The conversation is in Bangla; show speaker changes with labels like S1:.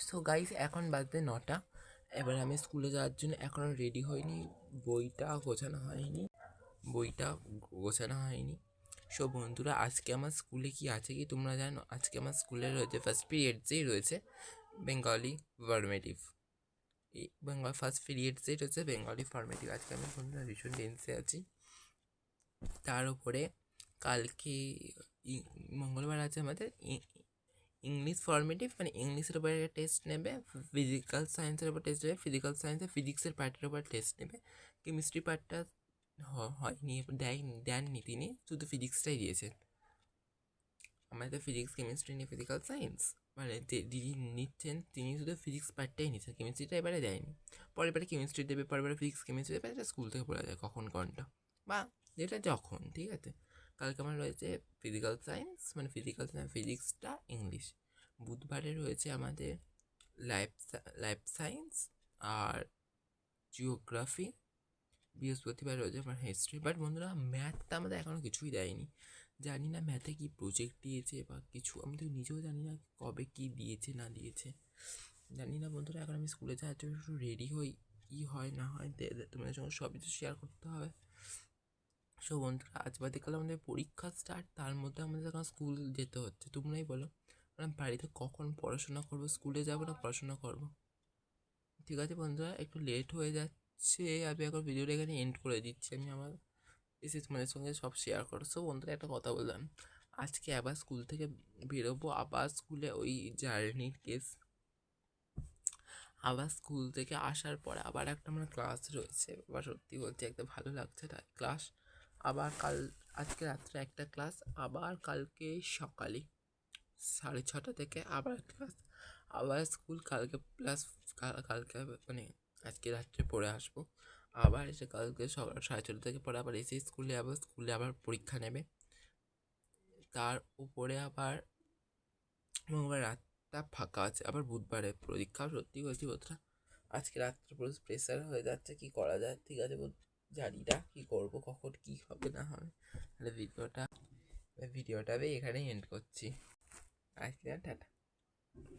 S1: সো গাইস, এখন বাজতে 9টা। এবার আমি স্কুলে যাওয়ার জন্য এখনও রেডি হইনি, বইটা গোছানো হয়নি। সো বন্ধুরা, আজকে আমার স্কুলে কি আছে কি তোমরা জানো? আজকে আমার স্কুলে রয়েছে ফার্স্ট পিরিয়ডসেই রয়েছে বেঙ্গলি ফর্মেটিভ। এই ফার্স্ট পিরিয়ডসেই রয়েছে বেঙ্গলি ফর্মেটিভ। আজকে আমি বন্ধুরা ভীষণ টেন্সে আছি। তার উপরে কালকে মঙ্গলবার আছে আমাদের ইংলিশ ফর্মেটিভ, মানে ইংলিশের উপরে টেস্ট নেবে, ফিজিক্যাল সায়েন্সের উপর টেস্ট নেবে, ফিজিক্যাল সায়েন্সে ফিজিক্সের পার্টের উপর টেস্ট নেবে। কেমিস্ট্রি পার্টটা হয়নি, দেননি তিনি, শুধু ফিজিক্সটাই দিয়েছেন। আমাদের ফিজিক্স কেমিস্ট্রি নিয়ে ফিজিক্যাল সায়েন্স মানে দিদি নিচ্ছেন, তিনি শুধু ফিজিক্স পার্টটাই নিচ্ছেন, কেমিস্ট্রিটা এবারে দেয়নি। পরের বারে কেমিস্ট্রি দেবে, পরের বারে ফিজিক্স কেমিস্ট্রি দেবে, এটা স্কুল থেকে বলা যায় কখন কোনটা বা যেটা যখন। ঠিক আছে, কালকে আমার রয়েছে ফিজিক্যাল সায়েন্স, মানে ফিজিক্সটা ইংলিশ। বুধবারে রয়েছে আমাদের লাইফ সায়েন্স আর জিওগ্রাফি। বৃহস্পতিবার রয়েছে আমার হিস্ট্রি। বাট বন্ধুরা, ম্যাথটা আমাদের এখনও কিছুই দেয়নি। জানি না ম্যাথে কি প্রজেক্ট দিয়েছে বা কিছু, আমি তো নিজেও জানি না কবে কি দিয়েছে না দিয়েছে, জানি না বন্ধুরা। এখন আমি স্কুলে যাওয়ার জন্য একটু রেডি হই, কী হয় না হয় তোমাদের সঙ্গে সবই তো শেয়ার করতে হবে। সো বন্ধুরা, আজ বাদে আমাদের পরীক্ষা স্টার্ট, তার মধ্যে আমাদের এখন স্কুল যেতে হচ্ছে। তোমরাই বলো, আমরা বাড়িতে কখন পড়াশোনা করবো? স্কুলে যাবো না পড়াশোনা করবো? ঠিক আছে বন্ধুরা, একটু লেট হয়ে যাচ্ছে, আমি এখন ভিডিওটা এখানে এন্ড করে দিচ্ছি। আমি আমার এসে তোমাদের সঙ্গে সব শেয়ার করো। সো বন্ধুরা, একটা কথা বললাম, আজকে আবার স্কুল থেকে বেরোবো, আবার স্কুলে ওই জার্নির কেস। আবার স্কুল থেকে আসার পরে আবার একটা আমার ক্লাস রয়েছে, আবার সত্যি বলতে একটা ভালো লাগছে না ক্লাস। আবার আজকে রাত্রে একটা ক্লাস, আবার কালকে সকালে 6:30 থেকে আবার ক্লাস, আবার স্কুল। কালকে প্লাস কালকে মানে আজকে রাত্রে পড়ে আসবো, আবার এসে কালকে সকাল 6:30 থেকে পরে আবার এসে স্কুলে আবার পরীক্ষা নেবে। তার উপরে আবার মঙ্গলবার রাতটা ফাঁকা আছে, আবার বুধবারে পরীক্ষা। সত্যি বলছি বন্ধুরা, আজকে রাত্রে পুরো প্রেশার হয়ে যাচ্ছে, কি করা যায়? ঠিক আছে, জানি না কী করবো, কখন কী হবে না হবে। তাহলে ভিডিওটা আমি এখানেই এন্ড করছি। আজকে টাটা।